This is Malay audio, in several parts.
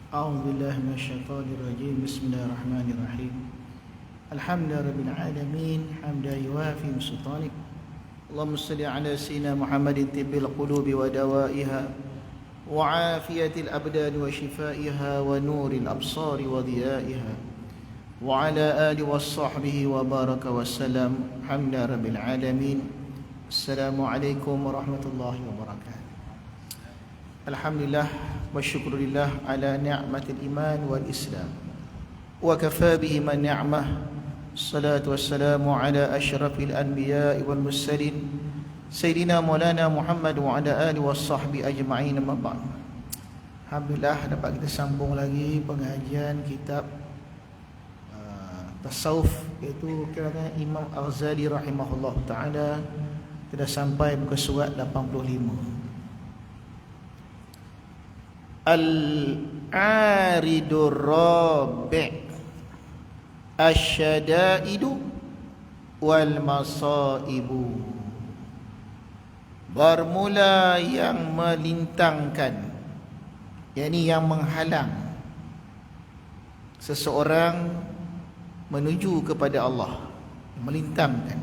أعوذ بالله من الشيطان الرجيم. بسم الله الرحمن الرحيم. الحمد لله رب العالمين حمدا يوافي سلطانك. اللهم صل على سيدنا محمد طب القلوب ودوائها وعافية الأبدان وشفائها ونور الأبصار وضيائها وعلى آله وصحبه وبارك وسلم. الحمد لله رب العالمين. السلام عليكم ورحمة الله وبركاته. Alhamdulillah wa syukurillah ala ni'matil iman wal islam wa kafa bihi man ni'mah. Salatu wassalamu ala asyrafil anbiya'i wal mursalin Sayyidina Maulana Muhammad wa ala alihi washabbi ajma'in, amma ba'd. Alhamdulillah dapat kita sambung lagi pengajian kitab tasawuf, iaitu kiranya Imam Al-Ghazali rahimahullah ta'ala. Kita sampai muka surat 85. Al-aridur rabi' asyadaidu wal masaibu. Bermula yang melintangkan, yakni yang menghalang seseorang menuju kepada Allah, melintangkan.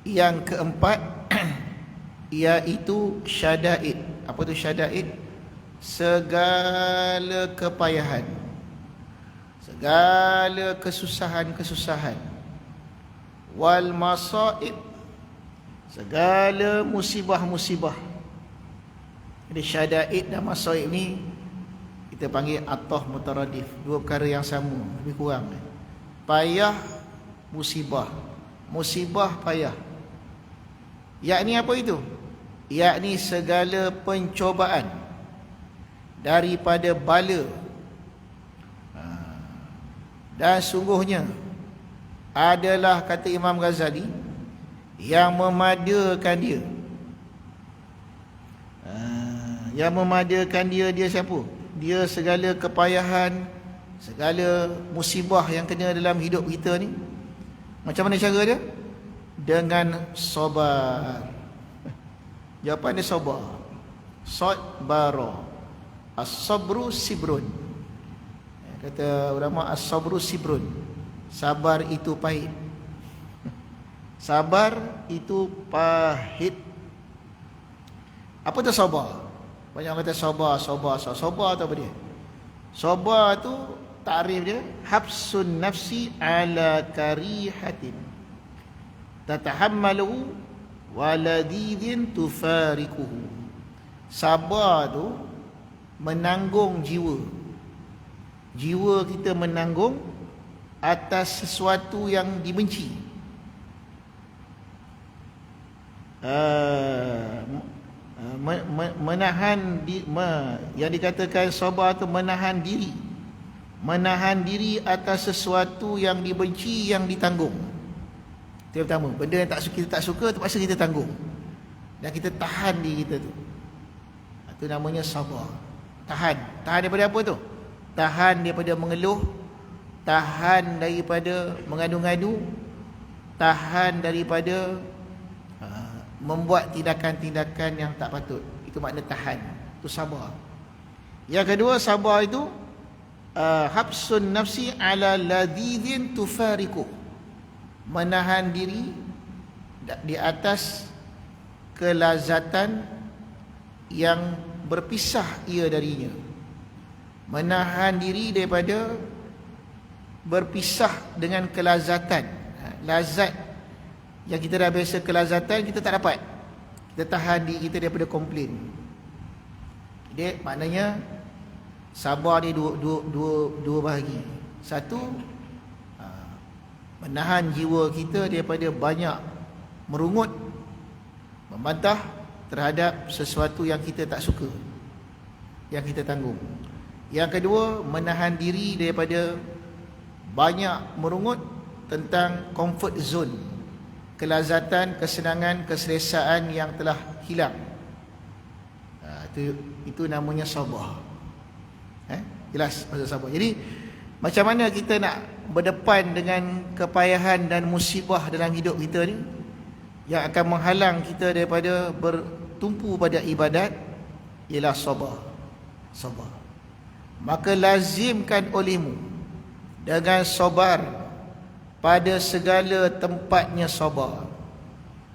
Yang keempat iaitu syadaid. Apa itu syadaid? Segala kepayahan, segala kesusahan-kesusahan. Wal masaib, segala musibah-musibah. Jadi syadaid dan masaib ni kita panggil atah mutaradif, dua perkara yang sama, lebih kurang. Payah, musibah, musibah, payah. Yakni apa itu? Yakni segala pencobaan daripada bala. Dan sungguhnya adalah, kata Imam Ghazali, yang memadakan dia. Yang memadakan dia, dia siapa? Dia segala kepayahan, segala musibah yang kena dalam hidup kita ni. Macam mana cara dia? Dengan sabar. Jawapan dia sabar. Sabara. As-sabru sibrun. Kata ulama, as-sabru sibrun. Sabar itu pahit. Sabar itu pahit. Apa tu sabar? Banyak orang kata sabar, sabar, sabar. Sabar tu apa dia? Sabar tu takrif dia, habsun nafsi ala karihatin tatahammalu waladidin tufarikuhu. Sabar tu menanggung jiwa. Jiwa kita menanggung atas sesuatu yang dibenci. Menahan yang dikatakan sabar tu menahan diri. Menahan diri atas sesuatu yang dibenci, yang ditanggung. Itu yang pertama. Benda yang kita tak suka terpaksa kita tanggung, dan kita tahan diri kita tu. Itu namanya sabar. Tahan. Tahan daripada apa tu? Tahan daripada mengeluh, tahan daripada mengadu-ngadu, tahan daripada membuat tindakan-tindakan yang tak patut. Itu makna tahan. Itu sabar. Yang kedua, sabar itu habsun nafsi ala ladhidhin tufariku. Menahan diri di atas kelazatan yang berpisah ia darinya. Menahan diri daripada berpisah dengan kelazatan. Lazat yang kita dah biasa, kelazatan kita tak dapat, kita tahan diri kita daripada komplain. Jadi maknanya sabar ni dua bahagi. Satu, menahan jiwa kita daripada banyak merungut, membantah terhadap sesuatu yang kita tak suka, yang kita tanggung. Yang kedua, menahan diri daripada banyak merungut tentang comfort zone, kelazatan, kesenangan, keselesaan yang telah hilang. Itu namanya sabar. Jelas maksud sabar. Jadi macam mana kita nak berdepan dengan kepayahan dan musibah dalam hidup kita ni yang akan menghalang kita daripada tumpu pada ibadat, ialah sabar. Sabar. maka lazimkan olehmu dengan sabar pada segala tempatnya sabar.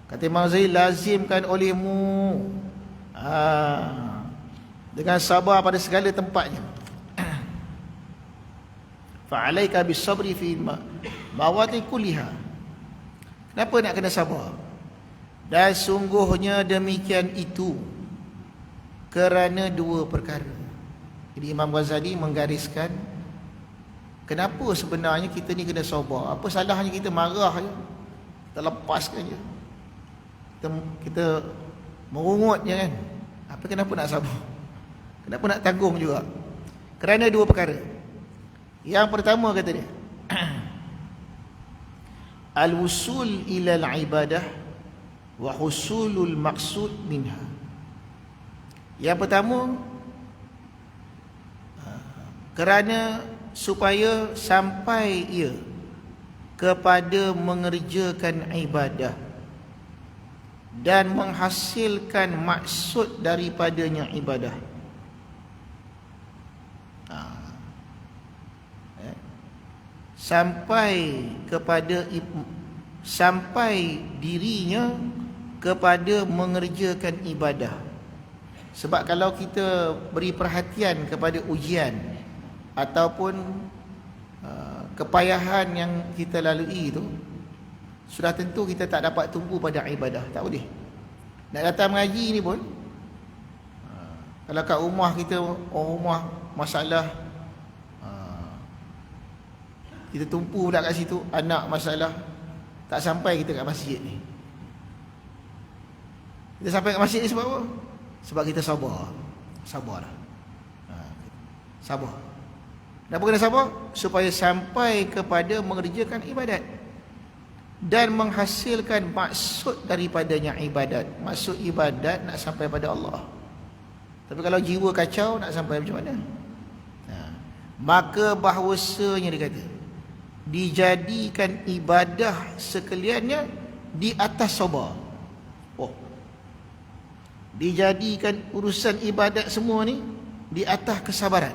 Kata Imam Ghazali, lazimkan olehmu dengan sabar pada segala tempatnya. Fa'alaika bis-sabri fi mawati kulliha. Kenapa nak kena sabar? Dan sungguhnya demikian itu kerana dua perkara. Jadi Imam Ghazali menggariskan kenapa sebenarnya kita ni kena sabar. Apa salahnya kita marah je, kita lepaskan je, kita merungut je kan. Kenapa nak sabar? Kenapa nak tanggung juga? Kerana dua perkara. Yang pertama kata dia al-wusul ila al-ibadah wa husulul maqsud minha. Yang pertama, kerana supaya sampai ia kepada mengerjakan ibadah dan menghasilkan maksud daripadanya ibadah. Sampai dirinya kepada mengerjakan ibadah. Sebab kalau kita beri perhatian kepada ujian ataupun kepayahan yang kita lalui itu, sudah tentu kita tak dapat tumpu pada ibadah. Tak boleh. Nak datang mengaji ni pun, kalau kat rumah kita, rumah masalah, kita tumpu pula kat situ, anak masalah, tak sampai kita kat masjid ni. Kita sampai kat masjid ni sebab apa? Sebab kita sabar. Sabarlah. Sabar. Kenapa kena sabar? Supaya sampai kepada mengerjakan ibadat dan menghasilkan maksud daripadanya ibadat. Maksud ibadat nak sampai pada Allah. Tapi kalau jiwa kacau, nak sampai macam mana? Maka bahawasanya dia kata, dijadikan ibadah sekaliannya di atas sabar. Dijadikan urusan ibadat semua ni di atas kesabaran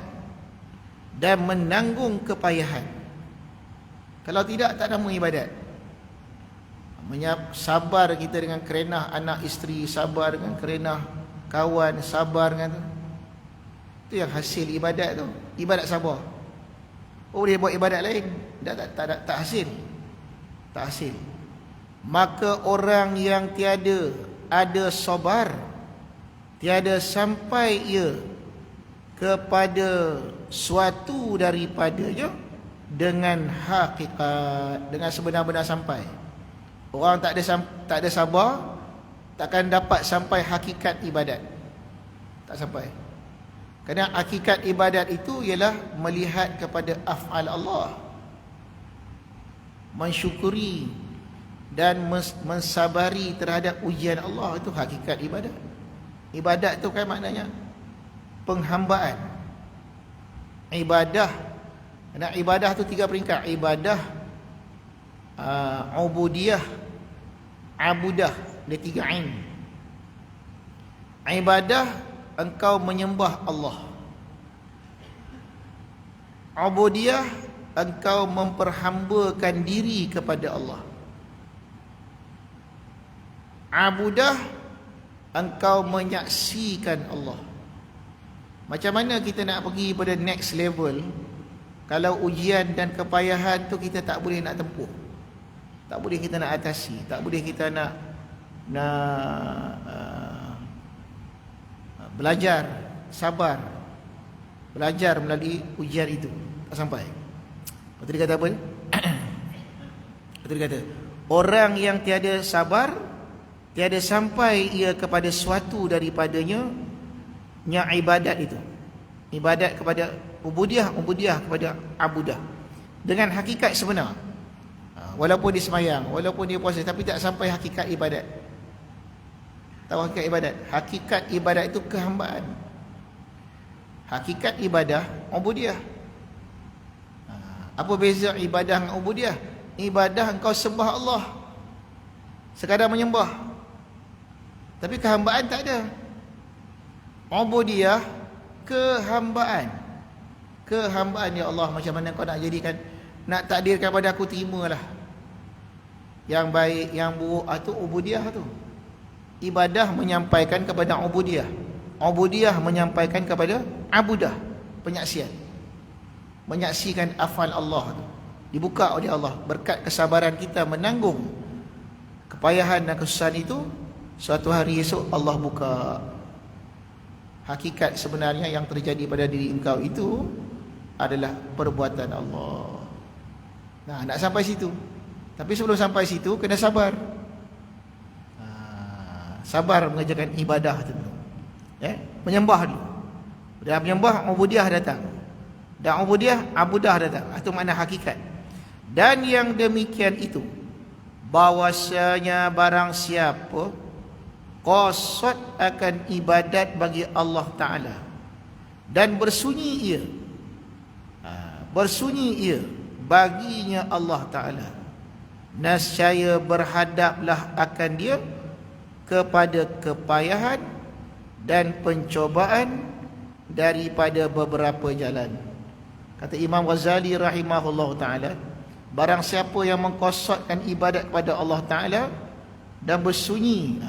dan menanggung kepayahan. Kalau tidak, tak nama ibadat. Sabar kita dengan kerenah anak isteri, sabar dengan kerenah kawan, sabar dengan tu. Itu yang hasil ibadat tu. Ibadat sabar. Boleh buat ibadat lain, tak hasil. Tak hasil. Maka orang yang tiada ada sabar, tiada sampai ia kepada suatu daripadanya dengan hakikat, dengan sebenar-benar sampai. Orang tak ada sabar, takkan dapat sampai hakikat ibadat. Tak sampai. Kerana hakikat ibadat itu ialah melihat kepada af'al Allah, mensyukuri dan mensabari terhadap ujian Allah. Itu hakikat ibadat. Ibadat itu kan maknanya penghambaan. Ibadah, dan ibadah tu tiga peringkat. Ibadah, ubudiyah, abudah. Dia tiga ain. Ibadah, engkau menyembah Allah. Ubudiyah, engkau memperhambakan diri kepada Allah. Abudah, engkau menyaksikan Allah. Macam mana kita nak pergi pada next level kalau ujian dan kepayahan tu kita tak boleh nak tempuh, tak boleh kita nak atasi, tak boleh kita nak belajar sabar, belajar melalui ujian itu, tak sampai. Betul dia kata apa? Betul dia kata, orang yang tiada sabar, tiada sampai ia kepada suatu daripadanya nya ibadat itu. Ibadat kepada ubudiyah, ubudiyah kepada abudah. Dengan hakikat sebenar. Walaupun dia semayang, walaupun dia puasa, tapi tak sampai hakikat ibadat. Tahu hakikat ibadat? Hakikat ibadat itu kehambaan. Hakikat ibadah ubudiyah. Apa beza ibadah dengan ubudiyah? Ibadah engkau sembah Allah, sekadar menyembah, tapi kehambaan tak ada. Ubudiyah, kehambaan. kehambaan ya Allah, macam mana kau nak jadikan, nak takdirkan pada aku, terimalah. Yang baik, yang buruk itu ubudiyah tu. Ibadah menyampaikan kepada ubudiyah. Ubudiyah menyampaikan kepada abudah, penyaksian. Menyaksikan afal Allah tu. Dibuka oleh Allah. Berkat kesabaran kita menanggung kepayahan dan kesusahan itu, suatu hari esok Allah buka. Hakikat sebenarnya yang terjadi pada diri engkau itu adalah perbuatan Allah. Nah, nak sampai situ. Tapi sebelum sampai situ kena sabar. Sabar mengerjakan ibadah tu. Menyembah dulu. Dan menyembah, ubudiyah datang. Dan ubudiyah, abudah datang. Itu makna hakikat. Dan yang demikian itu, bahwasanya barang siapa qasad akan ibadat bagi Allah Ta'ala dan bersunyi ia, bersunyi ia baginya Allah Ta'ala, nescaya berhadaplah akan dia kepada kepayahan dan pencobaan daripada beberapa jalan. Kata Imam Ghazali rahimahullah ta'ala, barang siapa yang mengqasadkan ibadat kepada Allah Ta'ala dan bersunyi,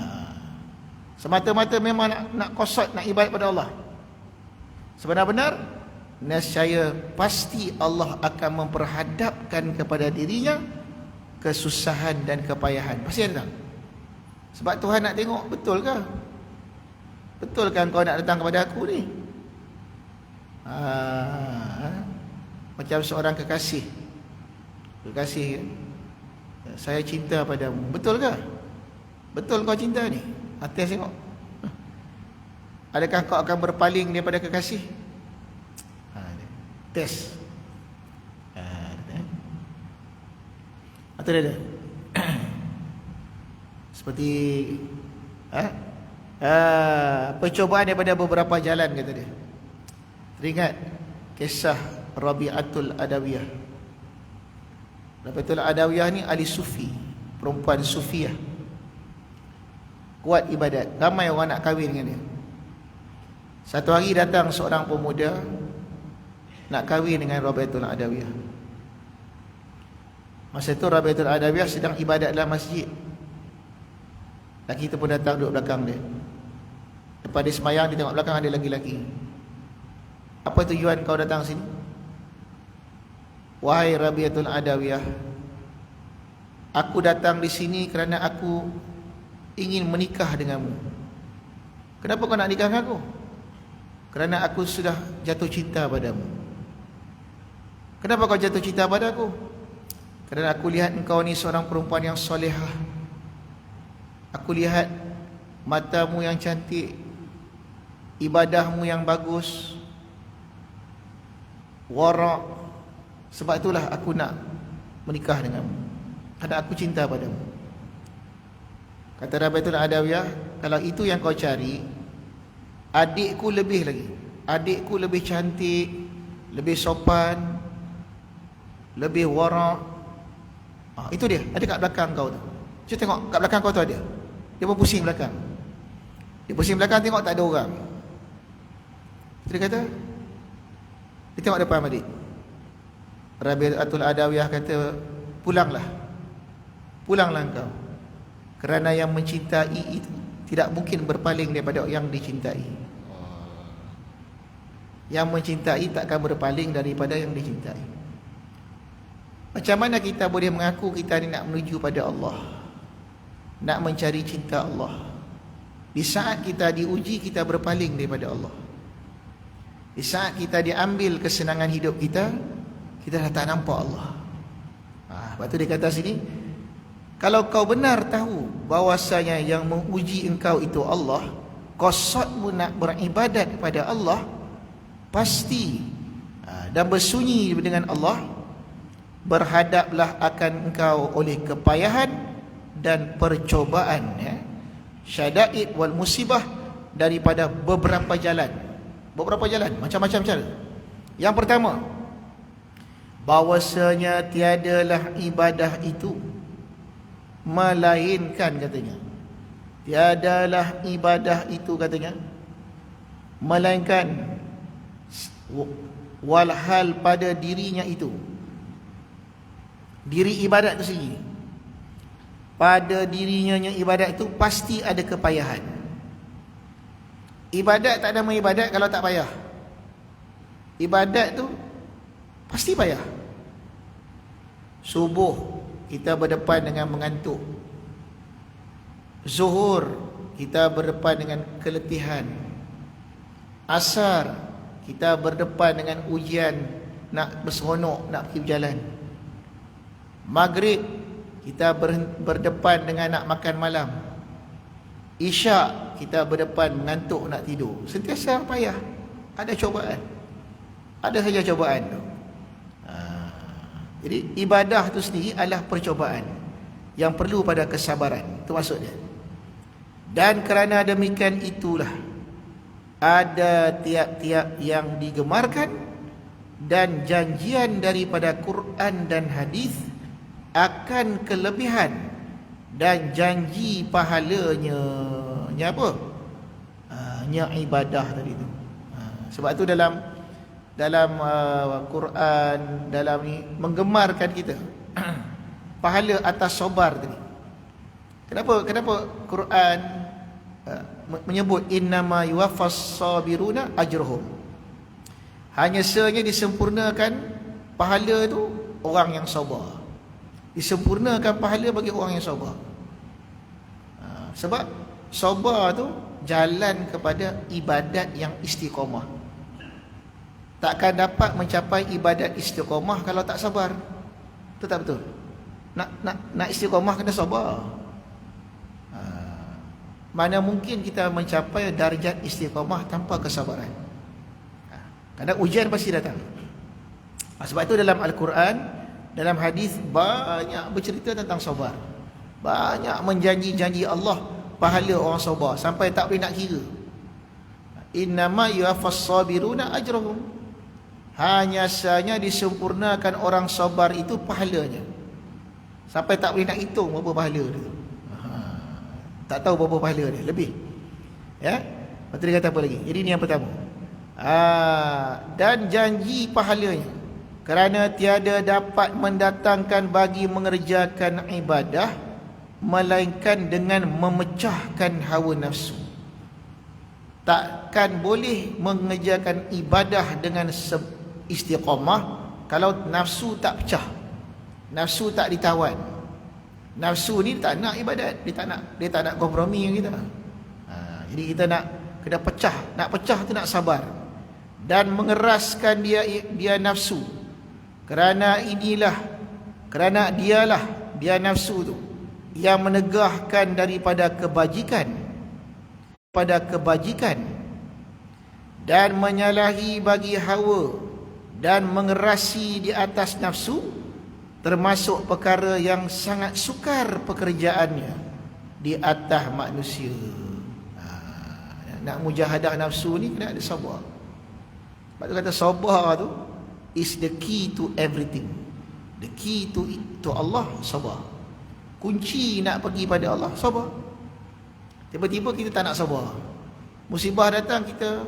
semata-mata memang nak qasad, nak ibadat pada Allah, sebenar-benar, nescaya pasti Allah akan memperhadapkan kepada dirinya kesusahan dan kepayahan. Pasti ada. Sebab Tuhan nak tengok, betul ke? Betul kan kau nak datang kepada aku ni? Macam seorang kekasih. Kekasih, saya cinta padamu. Betul ke? Betul kau cinta ni? Atas tengok. Adakah kau akan berpaling daripada kekasih? Tes. Atau ada? Seperti percobaan daripada beberapa jalan, kata dia. Teringat kisah Rabi'atul Adawiyah. Rabi'atul Adawiyah ni ahli sufi, perempuan sufiah, kuat ibadat, ramai orang nak kahwin dengan dia. Satu hari datang seorang pemuda nak kahwin dengan Rabi'atul Adawiyah. Masa itu Rabi'atul Adawiyah sedang ibadat dalam masjid. Laki itu pun datang duduk belakang dia. Lepas dia semayang, dia tengok belakang ada laki-laki. Apa tujuan kau datang sini? Wahai Rabi'atul Adawiyah, aku datang di sini kerana aku ingin menikah denganmu. Kenapa kau nak nikah dengan aku? Kerana aku sudah jatuh cinta padamu. Kenapa kau jatuh cinta pada aku? Kerana aku lihat engkau ni seorang perempuan yang solehah. Aku lihat matamu yang cantik, ibadahmu yang bagus, wara'. Sebab itulah aku nak menikah denganmu, kerana aku cinta padamu. Kata Rabi'atul Adawiyah, kalau itu yang kau cari, adikku lebih lagi. Adikku lebih cantik, lebih sopan, lebih wara'. Itu dia, ada kat belakang kau tu. Cuba tengok kat belakang kau tu ada. Dia pun pusing belakang. Dia pusing belakang, tengok tak ada orang. Dia kata, dia tengok depan balik. Rabi'atul Adawiyah kata, pulanglah. Pulanglah engkau. Kerana yang mencintai itu tidak mungkin berpaling daripada yang dicintai. Yang mencintai takkan berpaling daripada yang dicintai. Macam mana kita boleh mengaku kita ni nak menuju pada Allah, nak mencari cinta Allah, di saat kita diuji kita berpaling daripada Allah? Di saat kita diambil kesenangan hidup kita, kita dah tak nampak Allah. Sebab tu dia kata sini, kalau kau benar tahu bahwasanya yang menguji engkau itu Allah, qasadmu nak beribadat kepada Allah, pasti dan bersunyi dengan Allah, berhadaplah akan engkau oleh kepayahan dan percobaan, syada'id wal musibah, daripada beberapa jalan. Beberapa jalan, macam-macam cara. Yang pertama, bahwasanya tiadalah ibadah itu melainkan, katanya, tiadalah ibadah itu, katanya, melainkan walhal pada dirinya itu, diri ibadat itu sendiri, pada dirinya yang ibadat itu pasti ada kepayahan. Ibadat tak nama ibadat kalau tak payah. Ibadat tu pasti payah. Subuh kita berdepan dengan mengantuk. Zuhur kita berdepan dengan keletihan. Asar kita berdepan dengan ujian, nak berseronok, nak pergi berjalan. Maghrib kita berdepan dengan nak makan malam. Isyak kita berdepan mengantuk, nak tidur. Sentiasa payah. Ada cobaan. Ada saja cobaan tu. Jadi ibadah tu sendiri adalah percobaan yang perlu pada kesabaran. Itu maksudnya. Dan kerana demikian itulah ada tiap-tiap yang digemarkan dan janjian daripada Quran dan hadis akan kelebihan dan janji pahalanya. Nya apa? Nya ibadah tadi tu. Sebab tu dalam Quran, dalam ni menggemarkan kita pahala atas sabar tadi. Kenapa Quran menyebut innama yuwaffas sabiruna ajruhum? Hanya sahaja disempurnakan pahala tu orang yang sabar. Disempurnakan pahala bagi orang yang sabar. Sebab sabar tu jalan kepada ibadat yang istiqamah. Takkan dapat mencapai ibadat istiqamah kalau tak sabar. Betul tak betul? Nak istiqamah kena sabar. Mana mungkin kita mencapai darjat istiqamah tanpa kesabaran? Kerana ujian pasti datang. Sebab itu dalam Al-Quran, dalam hadis banyak bercerita tentang sabar. Banyak menjanji-janji Allah pahala orang sabar sampai tak boleh nak kira. Innama yuwaffas sabiruna ajrahum. Hanya sahaja disempurnakan orang sabar itu pahalanya. Sampai tak boleh nak hitung berapa pahala dia. Tak tahu berapa pahala dia, lebih. Ya. Lepas tu dia kata apa lagi? Jadi ni yang pertama. Dan janji pahalanya, kerana tiada dapat mendatangkan bagi mengerjakan ibadah melainkan dengan memecahkan hawa nafsu. Takkan boleh mengerjakan ibadah dengan istiqamah kalau nafsu tak pecah, nafsu tak ditawan. Nafsu ni tak nak ibadat, dia tak nak kompromi dengan kita. Jadi kita nak kena pecah, nak pecah tu nak sabar dan mengeraskan dia nafsu. Kerana dialah dia nafsu tu yang menegahkan daripada kebajikan dan menyalahi bagi hawa dan mengerasi di atas nafsu, termasuk perkara yang sangat sukar pekerjaannya di atas manusia. Nak mujahadah nafsu ni kena ada sabar. Sebab tu kata sabar tu is the key to everything. The key to Allah, sabar. Kunci nak pergi pada Allah, sabar. Tiba-tiba kita tak nak sabar. Musibah datang kita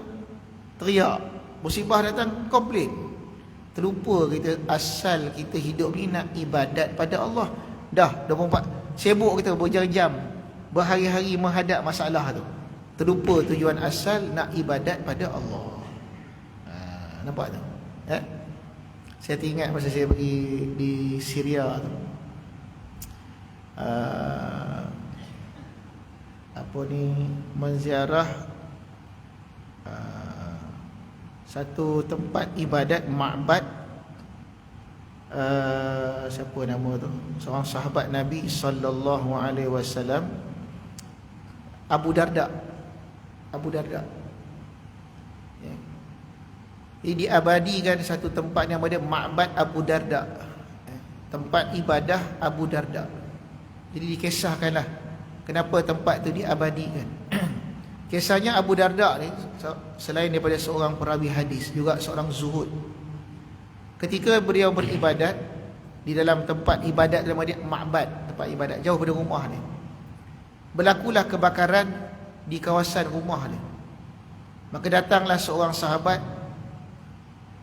teriak, musibah datang komplain. Terlupa kita asal kita hidup ni nak ibadat pada Allah. Dah 24 sibuk kita berjam-jam, berhari-hari menghadap masalah tu. Terlupa tujuan asal nak ibadat pada Allah. Nampak tak? Saya teringat masa saya pergi di Syria tu. Menziarah satu tempat ibadat ma'bad. Siapa nama tu? Seorang sahabat Nabi sallallahu alaihi wasallam, Abu Darda. Ya. Jadi diabadikan satu tempat yang ada ma'bad Abu Darda. Tempat ibadah Abu Darda. Jadi dikisahkanlah kenapa tempat tu diabadikan. Kisahnya Abu Darda ni selain daripada seorang perawi hadis, juga seorang zuhud. Ketika beliau beribadat di dalam tempat ibadat dalam dia ma'bad, tempat ibadat jauh dari rumah ni, berlakulah kebakaran di kawasan rumah dia. Maka datanglah seorang sahabat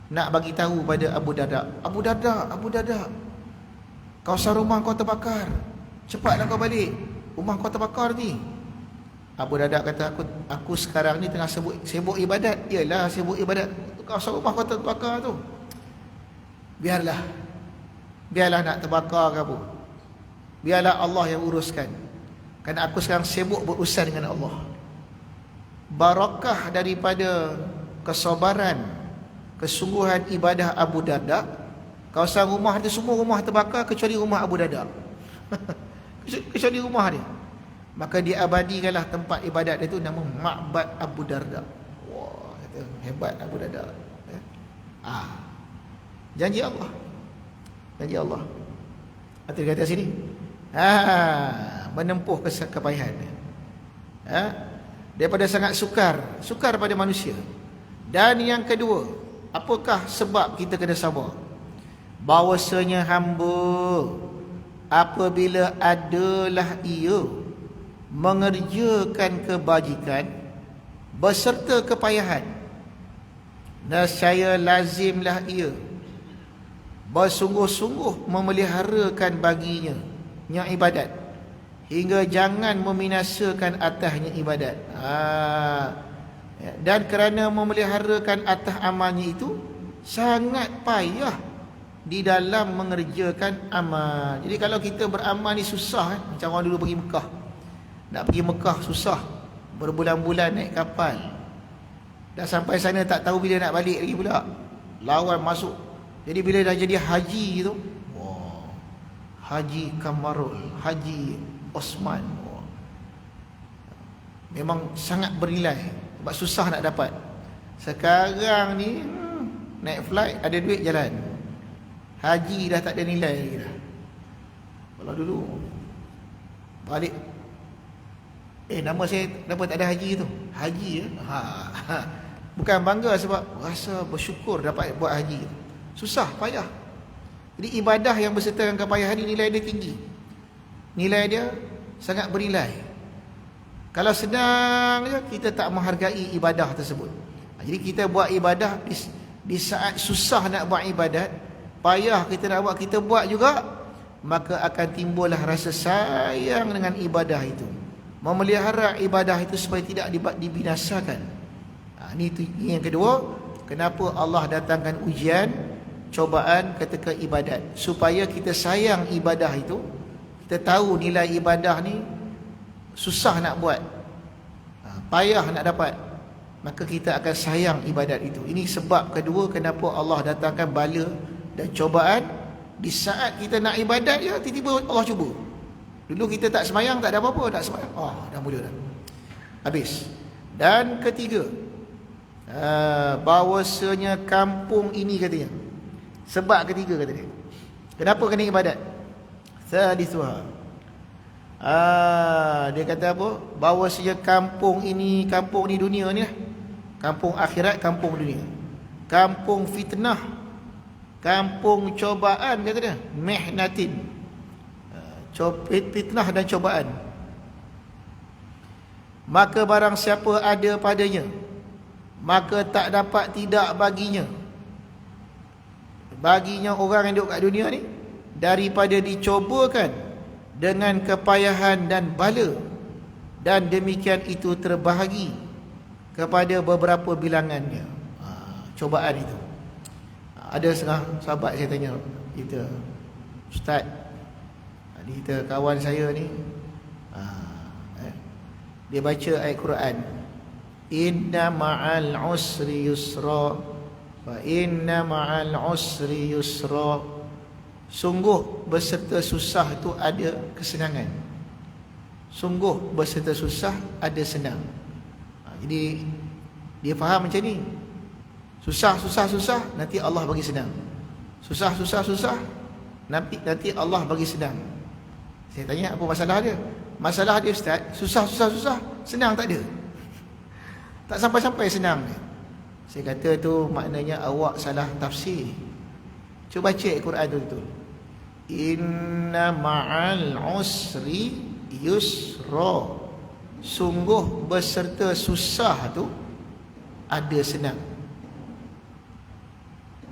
nak bagi tahu pada Abu Darda, Abu Darda, Abu Darda, kawasan rumah kau terbakar, cepatlah kau balik, rumah kau terbakar ni. Abu Darda kata, aku sekarang ni tengah sibuk ibadat. Yalah, sibuk ibadat, kawasan rumah kau terbakar tu. Biarlah nak terbakar ke apa, biarlah Allah yang uruskan, kerana aku sekarang sibuk berurusan dengan Allah. Barakah daripada kesabaran, kesungguhan ibadah Abu Darda, kawasan rumah dia semua rumah terbakar kecuali rumah Abu Darda. Kecuali rumah dia. Maka diabadikanlah tempat ibadat dia tu, nama Ma'bad Abu Darda. Wah, kata hebat Abu Darda. Janji Allah. Janji Allah. Atau kata sini, menempuh kepayahan. Daripada sangat sukar pada manusia. Dan yang kedua, apakah sebab kita kena sabar? Bahawasanya hamba apabila adalah ia mengerjakan kebajikan beserta kepayahan, nescaya lazimlah ia bersungguh-sungguh memeliharakan baginya yang ibadat, hingga jangan membinasakan atasnya ibadat. Dan kerana memeliharakan atas amalnya itu sangat payah di dalam mengerjakan amal. Jadi kalau kita beramal ni susah, macam orang dulu pergi Mekah. Nak pergi Mekah susah, berbulan-bulan naik kapal, dah sampai sana tak tahu bila nak balik lagi pula, lawan masuk. Jadi bila dah jadi haji tu, Haji Kamarul, Haji Osman, memang sangat bernilai, sebab susah nak dapat. Sekarang ni naik flight, ada duit jalan. Haji dah tak ada nilai lagi dah. Kalau dulu balik, nama saya kenapa tak ada haji tu? Haji ya? Bukan bangga, sebab rasa bersyukur dapat buat haji. Susah, payah. Jadi ibadah yang berserta dengan kepayahan ni nilai dia tinggi. Nilai dia sangat bernilai. Kalau senang je, kita tak menghargai ibadah tersebut. Jadi kita buat ibadah di saat susah nak buat ibadat, payah kita nak buat, kita buat juga, maka akan timbullah rasa sayang dengan ibadah itu. Memelihara ibadah itu supaya tidak dibinasakan. Ini yang kedua, kenapa Allah datangkan ujian, cobaan ketika ibadat, supaya kita sayang ibadah itu. Kita tahu nilai ibadah ni susah nak buat, payah nak dapat, maka kita akan sayang ibadat itu. Ini sebab kedua kenapa Allah datangkan bala dan cobaan di saat kita nak ibadat, ya tiba-tiba Allah cuba. Dulu kita tak semayang, tak ada apa-apa, tak semayang, dah mula dah, habis. Dan ketiga, bahawasanya kampung ini, katanya, sebab ketiga kata dia, kenapa kena ibadat? Sadisuha, dia kata apa? Bahawasanya kampung ini, kampung ni dunia ni lah, kampung akhirat, kampung dunia, kampung fitnah, kampung cobaan, kata dia, mihnatin, fitnah dan cobaan. Maka barang siapa ada padanya, maka tak dapat tidak baginya orang yang duduk kat dunia ni, daripada dicobakan dengan kepayahan dan bala, dan demikian itu terbahagi kepada beberapa bilangannya. Cobaan itu. Ada setengah sahabat saya tanya kita, Ustaz, kita kawan saya ni, dia baca ayat Quran, inna ma'al usri yusra, fa inna ma'al usri yusra, sungguh beserta susah itu ada kesenangan. Sungguh beserta susah ada senang. Jadi dia faham macam ni, susah nanti Allah bagi senang. Susah nanti Allah bagi senang. Saya tanya, apa masalah dia? Masalah dia, Ustaz, susah senang tak ada, tak sampai-sampai senang. Saya kata tu maknanya awak salah tafsir. Cuba baca Al-Quran tu betul. Inna ma'al usri yusra, sungguh beserta susah tu ada senang.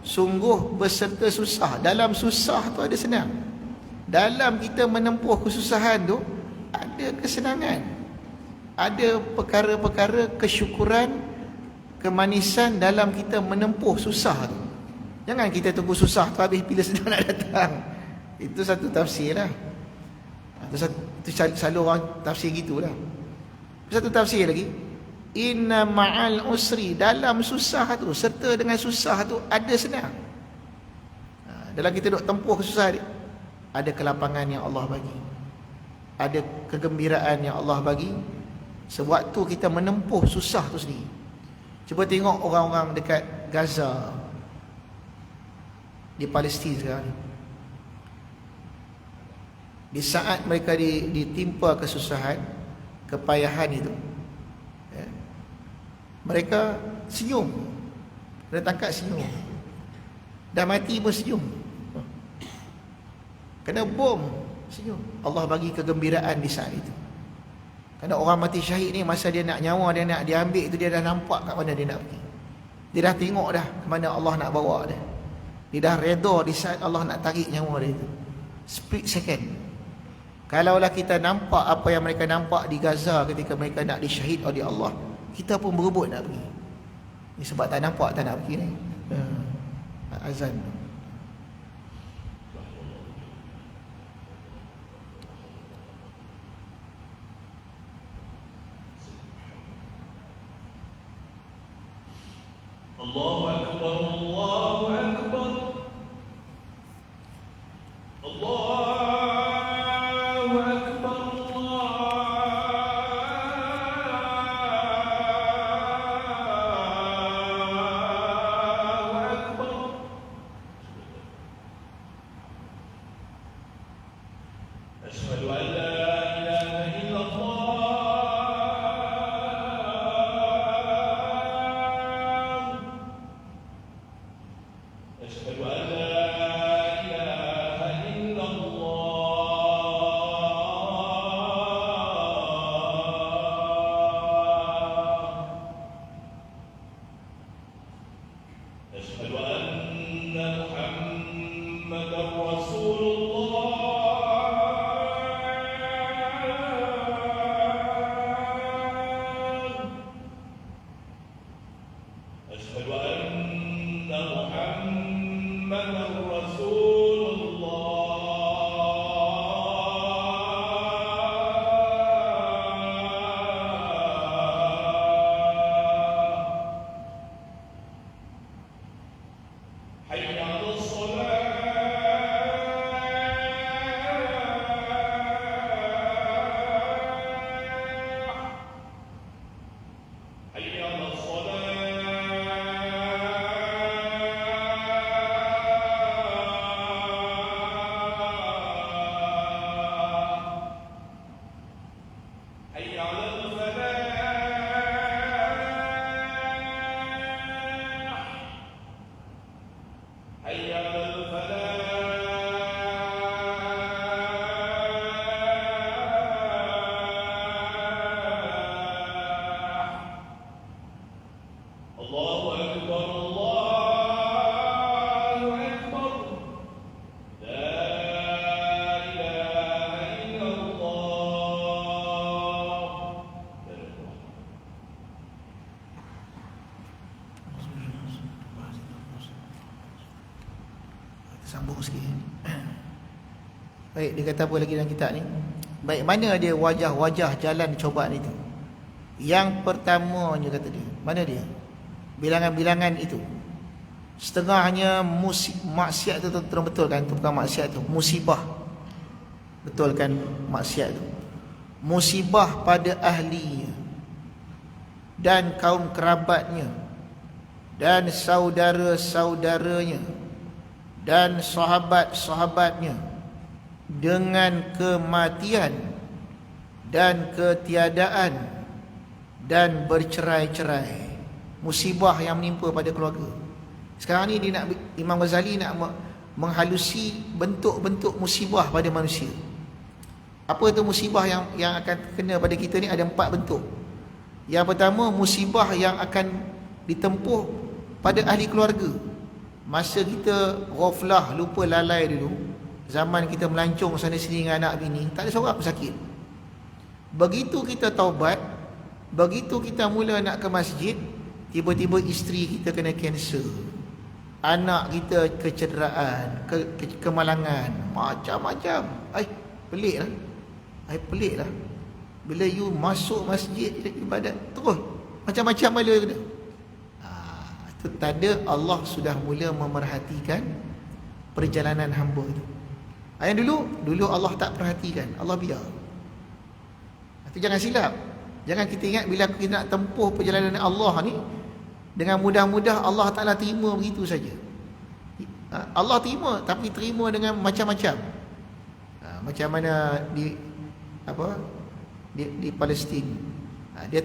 sungguh berserta susah. Dalam susah tu ada senang. Dalam kita menempuh kesusahan tu ada kesenangan. Ada perkara-perkara kesyukuran, kemanisan dalam kita menempuh susah tu. Jangan kita tunggu susah tu habis bila sedang nak datang. Itu satu tafsir lah. Itu selalu orang tafsir gitulah. Satu tafsir lagi, inna ma'al usri, dalam susah tu, serta dengan susah tu ada senang. Dalam kita duk tempuh kesusahan ni, ada kelapangan yang Allah bagi, ada kegembiraan yang Allah bagi sewaktu kita menempuh susah tu sendiri. Cuba tengok orang-orang dekat Gaza, di Palestin sekarang ni. Di saat mereka ditimpa kesusahan, kepayahan itu, mereka senyum. Mereka tangkap senyum. Dah mati pun senyum. Kena bom, senyum. Allah bagi kegembiraan di saat itu. Kerana orang mati syahid ni, masa dia nak nyawa, dia nak diambil itu, dia dah nampak kat mana dia nak pergi. Dia dah tengok dah ke mana Allah nak bawa dia. Dia dah redha di saat Allah nak tarik nyawa dia itu. Split second. Kalaulah kita nampak apa yang mereka nampak di Gaza ketika mereka nak disyahid oleh Allah, kita pun berebut nak pergi. Ini sebab tak nampak tak nak pergi ni. Azan. Allahu Akbar, Allahu Akbar, Allahu Akbar, Allahu Akbar. Asyhadu an la ilaha illallah. أشهد أن لا إله إلا الله. أشهد أن محمدا رسول الله. أشهد أن محمدا رسول الله. حي على الصلاة. حي على الصلاة. حي على الفلاح. حي على الفلاح. الله أكبر، الله أكبر. لا إله إلا الله. Sambung sikit. Baik, dia kata apa lagi dalam kitab ni? Baik, mana dia wajah-wajah jalan cobaan itu? Yang pertamanya kata dia, mana dia? Bilangan-bilangan itu. Setengahnya maksiat itu betul kan? Itu bukan maksiat itu, musibah. Betul kan maksiat itu? Musibah pada ahlinya dan kaum kerabatnya dan saudara-saudaranya dan sahabat-sahabatnya dengan kematian dan ketiadaan dan bercerai-cerai. Musibah yang menimpa pada keluarga. Sekarang ni Imam Ghazali nak menghalusi bentuk-bentuk musibah pada manusia. Apa itu musibah yang akan kena pada kita ni? Ada 4 bentuk. Yang pertama, musibah yang akan ditempuh pada ahli keluarga. Masa kita ghaflah, lupa lalai dulu, zaman kita melancong sana sini dengan anak bini, tak ada seorang pun sakit. Begitu kita taubat, begitu kita mula nak ke masjid, tiba-tiba isteri kita kena kanser, anak kita kecederaan, kemalangan, macam-macam. Pelik lah. Bila you masuk masjid ibadat terus macam-macam bala kena. Itu tanda Allah sudah mula memerhatikan perjalanan hamba itu. Yang dulu Allah tak perhatikan, Allah biar. Itu jangan silap. Jangan kita ingat bila kita nak tempuh perjalanan Allah ni dengan mudah-mudah Allah Taala terima begitu saja. Allah terima, tapi terima dengan macam-macam. Macam mana di Palestin. Dia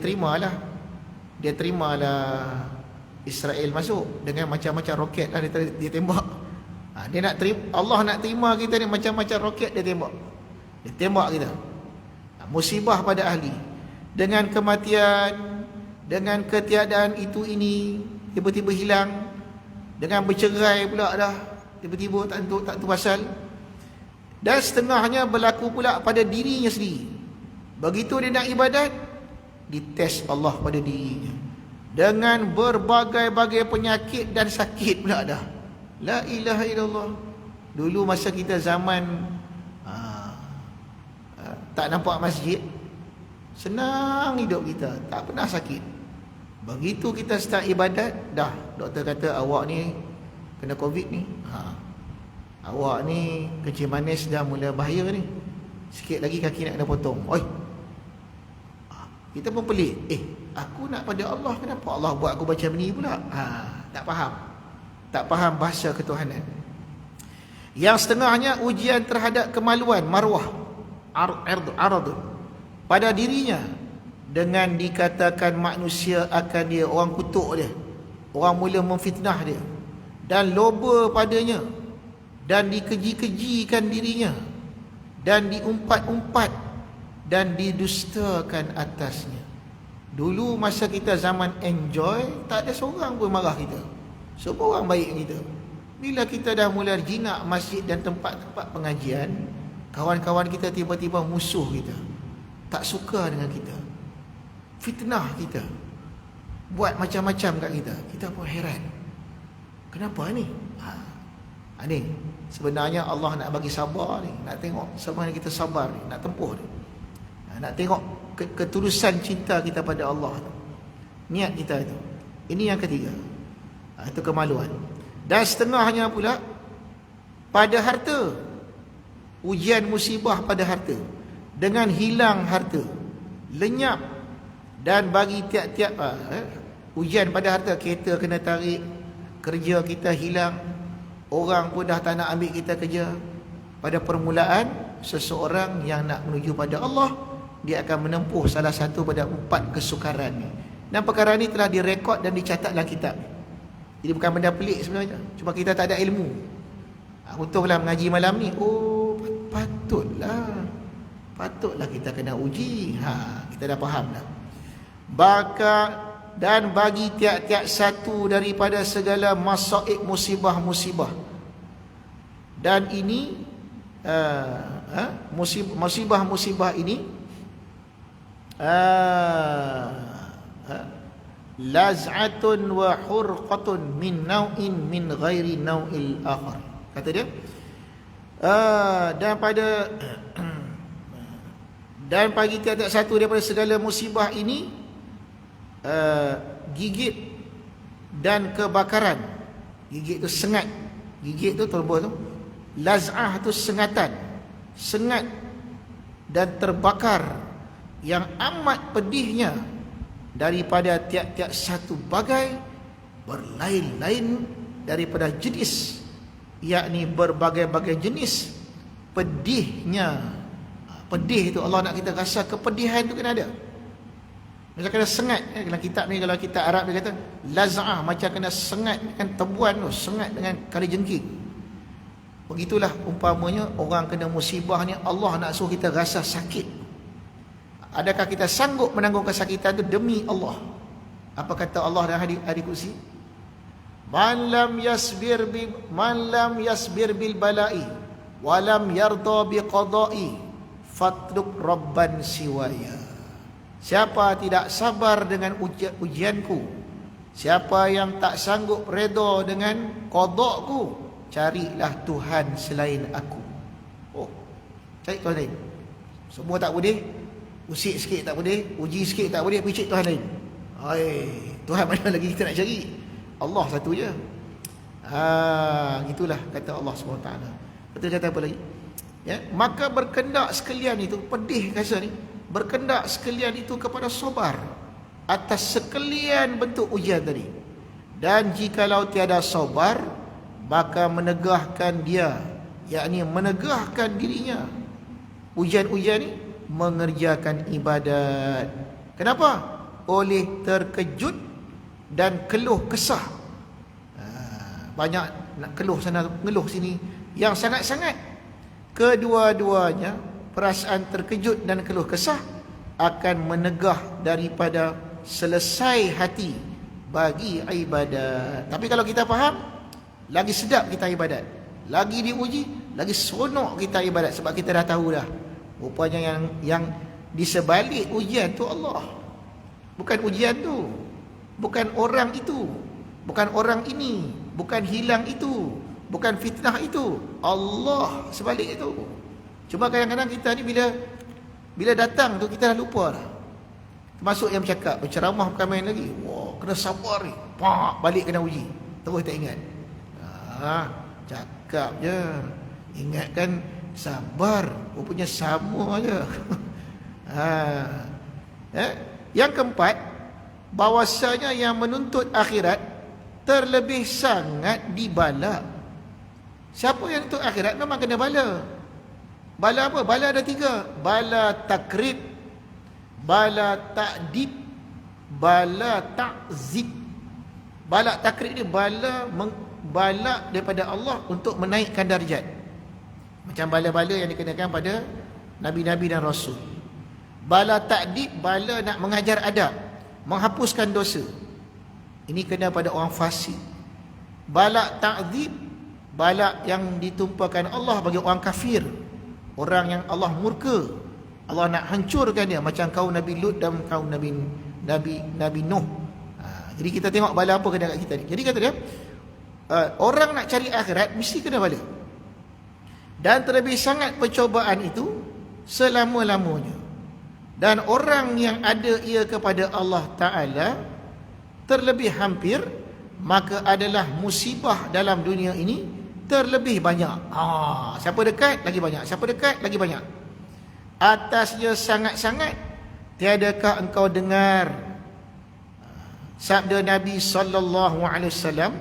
terimalah Israel masuk dengan macam-macam roket lah dia tembak. Dia nak terima, Allah nak terima kita ni macam-macam roket dia tembak kita. Musibah pada ahli, dengan kematian, dengan ketiadaan itu ini tiba-tiba hilang, dengan bercerai pula dah tiba-tiba tak tentu pasal. Dan setengahnya berlaku pula pada dirinya sendiri. Begitu dia nak ibadat, dites Allah pada dirinya dengan berbagai-bagai penyakit dan sakit pula dah. La ilaha illallah. Dulu masa kita zaman tak nampak masjid, senang hidup kita, tak pernah sakit. Begitu kita start ibadat, dah doktor kata awak ni kena COVID ni. Awak ni kencing manis dah mula bahaya ni. Sikit lagi kaki nak kena potong. Kita pun pelik. Aku nak pada Allah, kenapa Allah buat aku macam ni pula? Tak faham bahasa ketuhanan. Yang setengahnya ujian terhadap kemaluan, marwah, aradun pada dirinya, dengan dikatakan manusia akan dia, orang kutuk dia, orang mula memfitnah dia dan loba padanya, dan dikeji-kejikan dirinya, dan diumpat-umpat dan didustakan atasnya. Dulu masa kita zaman enjoy, tak ada seorang pun marah kita, semua orang baik kita. Bila kita dah mula jinak masjid dan tempat-tempat pengajian, kawan-kawan kita tiba-tiba musuh kita, tak suka dengan kita, fitnah kita, buat macam-macam kat kita. Kita pun heran, kenapa ni? Ni sebenarnya Allah nak bagi sabar ni, nak tengok sebenarnya kita sabar ni, nak tempuh ni, nak tengok ketulusan cinta kita pada Allah, niat kita itu. Ini yang ketiga, itu kemaluan. Dan setengahnya pula pada harta, ujian musibah pada harta, dengan hilang harta, lenyap. Dan bagi tiap-tiap ujian pada harta, kereta kena tarik, kerja kita hilang, orang pun dah tak nak ambil kita kerja. Pada permulaan, seseorang yang nak menuju pada Allah, dia akan menempuh salah satu pada 4 kesukaran ni. Dan perkara ni telah direkod dan dicatat dalam kitab. Jadi bukan benda pelik sebenarnya, cuma kita tak ada ilmu. Untunglah mengaji malam ni. Patutlah kita kena uji. Kita dah faham dah. Dan bagi tiap-tiap satu daripada segala masaib, musibah-musibah. Dan ini musibah-musibah ini laz'atun wa hurqatun min naw'in min ghairi naw'il akhar. Kata dia, dan bagi tiap-tiap satu daripada segala musibah ini gigit dan kebakaran. Gigit tu sengat, gigit tu tubuh tu, laz'ah tu sengatan, sengat dan terbakar yang amat pedihnya daripada tiap-tiap satu bagai, berlain-lain daripada jenis, yakni berbagai-bagai jenis pedihnya. Pedih itu Allah nak kita rasa kepedihan tu kena ada. Macam kena sengat, dalam kitab ni, kalau kitab Arab dia kata laz'ah, macam kena sengat dengan tebuan tu, sengat dengan kali jengking. Begitulah umpamanya orang kena musibah ni, Allah nak suruh kita rasa sakit. Adakah kita sanggup menanggung kesakitan itu demi Allah? Apa kata Allah dalam hadis kursi? man lam yasbir bil bala'i wa lam yarda bi qada'i fatruk rabban siwaya. Siapa tidak sabar dengan ujianku, siapa yang tak sanggup redha dengan qada'ku, carilah Tuhan selain aku. Oh, cari Tuhan lain. Semua tak boleh, usik sikit tak boleh, uji sikit tak boleh, pergi cari Tuhan lain. Tuhan mana lagi kita nak cari? Allah satu je. Gitulah kata Allah SWT. Betul kata apa lagi? Ya, maka berkendak sekalian itu, pedih rasa ni, berkendak sekalian itu kepada sabar atas sekalian bentuk ujian tadi. Dan jikalau tiada sabar, maka menegahkan dia, yakni menegahkan dirinya, ujian-ujian ni, mengerjakan ibadat. Kenapa? Oleh terkejut dan keluh kesah. Banyak nak keluh sana, ngeluh sini, yang sangat-sangat. Kedua-duanya, perasaan terkejut dan keluh kesah, akan menegah daripada selesai hati bagi ibadat. Tapi kalau kita faham, lagi sedap kita ibadat, lagi diuji, lagi seronok kita ibadat. Sebab kita dah tahu dah, rupanya yang di sebalik ujian tu Allah. Bukan ujian tu, bukan orang itu, bukan orang ini, bukan hilang itu, bukan fitnah itu, Allah sebalik itu. Cuma kadang-kadang kita ni bila datang tu kita dah lupa dah. Termasuk yang bercakap, berceramah bukan main lagi. Wah, kena sabar ni. Pak, balik kena uji. Terus tak ingat. Cakap je. Ingatkan sabar, rupanya sama je. Yang keempat, bahwasanya yang menuntut akhirat terlebih sangat dibala. Siapa yang menuntut akhirat memang kena bala. Bala apa? Bala ada 3. Bala takrib, bala ta'dib, bala ta'zib. Bala takrib ni bala daripada Allah untuk menaikkan darjat. Macam bala-bala yang dikenakan pada Nabi-Nabi dan Rasul. Bala ta'dib, bala nak mengajar adab, menghapuskan dosa. Ini kena pada orang fasik. Bala ta'zib, bala yang ditumpahkan Allah bagi orang kafir, orang yang Allah murka, Allah nak hancurkan dia, macam kaum Nabi Lut dan kaum Nabi Nuh. Jadi kita tengok bala apa kena kat kita ni. Jadi kata dia, orang nak cari akhirat mesti kena bala. Dan terlebih sangat percobaan itu selama-lamanya. Dan orang yang ada ia kepada Allah Ta'ala terlebih hampir, maka adalah musibah dalam dunia ini terlebih banyak. Siapa dekat lagi banyak, siapa dekat lagi banyak. Atasnya sangat-sangat, tiadakah engkau dengar sabda Nabi sallallahu alaihi wasallam,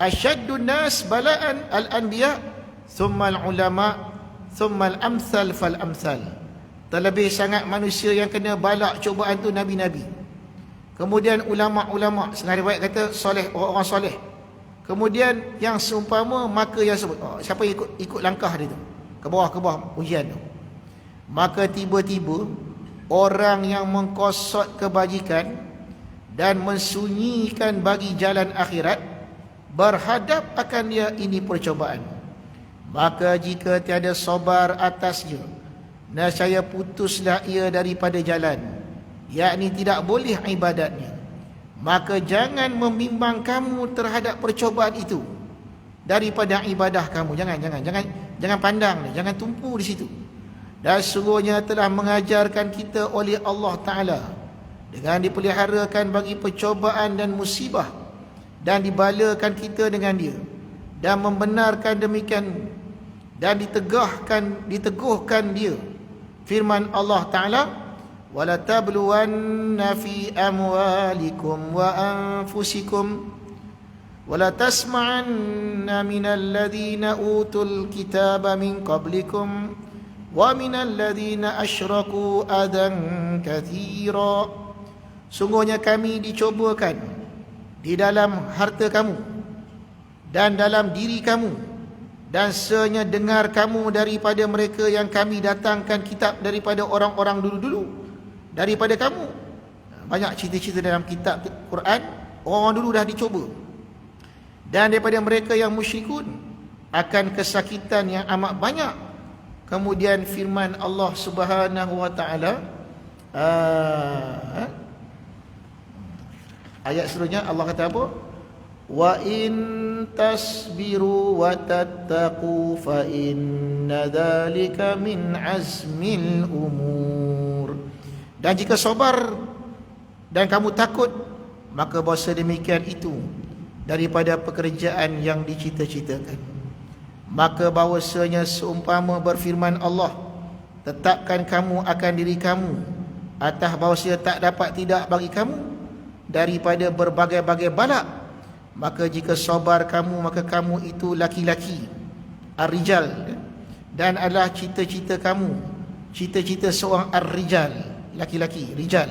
asyaddun nas bala'an al-anbiya thumma al-ulama thumma al-amsal fal-amsal. Terlebih sangat manusia yang kena balak cubaan tu Nabi-Nabi, kemudian ulama-ulama, setengah riwayat kata soleh, orang-orang soleh, kemudian yang seumpama, maka yang sebut. Siapa ikut langkah dia tu ke bawah ujian tu, maka tiba-tiba orang yang mengkosot kebajikan dan mensunyikan bagi jalan akhirat berhadap akan dia ini percobaan. Maka jika tiada sabar atasnya, nescaya putuslah ia daripada jalan, yakni tidak boleh ibadatnya. Maka jangan membimbang kamu terhadap percobaan itu daripada ibadah kamu. Jangan pandang ni, jangan tumpu di situ. Dan sungguhnya telah mengajarkan kita oleh Allah Ta'ala dengan dipeliharakan bagi percobaan dan musibah, dan dibalakan kita dengan dia, dan membenarkan demikian, dan diteguhkan dia. Firman Allah Ta'ala, wala tabluwanna fi amwalikum wa anfusikum wala tasma'anna minal ladhina utul kitaba min qablikum wa minal ladhina asyraku adan kathira. Sungguhnya kami dicobakan di dalam harta kamu dan dalam diri kamu, dan senya dengar kamu daripada mereka yang kami datangkan kitab daripada orang-orang dulu-dulu daripada kamu. Banyak cerita-cerita dalam kitab Quran, orang dulu dah dicoba. Dan daripada mereka yang musyrikun akan kesakitan yang amat banyak. Kemudian firman Allah Subhanahu wa taala, ayat seterusnya Allah kata apa? Wa in tasbiru wa tattaqu fa inna dzalika min azmil umur. Dan jika sabar dan kamu takut, maka bahasa demikian itu daripada pekerjaan yang dicita-citakan. Maka bahwasanya seumpama berfirman Allah, tetapkan kamu akan diri kamu atas bahwasanya tak dapat tidak bagi kamu daripada berbagai-bagai balak. Maka jika sabar kamu, maka kamu itu laki-laki, ar-rijal, dan adalah cita-cita kamu, cita-cita seorang ar-rijal, laki-laki, rijal.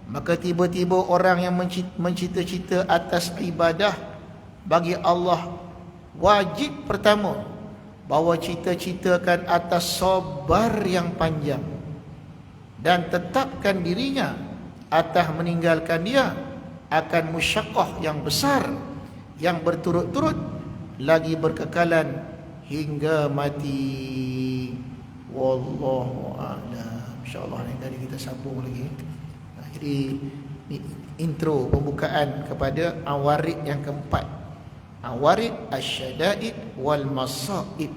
Maka tiba-tiba orang yang mencita-cita atas ibadah bagi Allah, wajib pertama bahawa cita-citakan atas sabar yang panjang dan tetapkan dirinya atas meninggalkan dia akan musyaqqah yang besar yang berturut-turut lagi berkekalan hingga mati. Wallahu a'lam. InsyaAllah nanti tadi kita sambung lagi. Jadi ini intro pembukaan kepada awarid yang keempat. Awarid asyada'id wal masaib,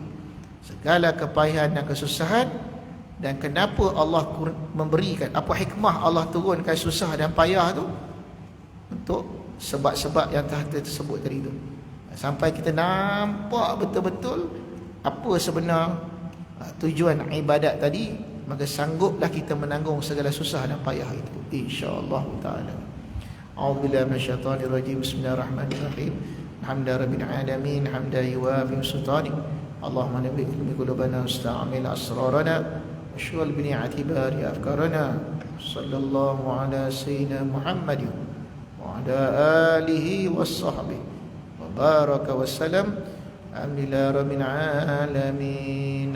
segala kepayahan dan kesusahan. Dan kenapa Allah memberikan, apa hikmah Allah turunkan susah dan payah tu? Untuk sebab-sebab yang tersebut tadi tu. Sampai kita nampak betul-betul apa sebenar tujuan ibadat tadi, maka sangguplah kita menanggung segala susah dan payah itu, insya-Allah taala. A'udzubillahi minasyaitonir rajim. Bismillahirrahmanirrahim. Hamda rabbil alamin, hamda yuwafi sultani. Allahumma nabbi qulubana wasta'mil asrarana washghal bi ni'atibari afkarana. Sallallahu ala sayyidina Muhammad wa ala alihi washabbihi wa baraka wa salam. Alhamdulillahi rabbil alamin.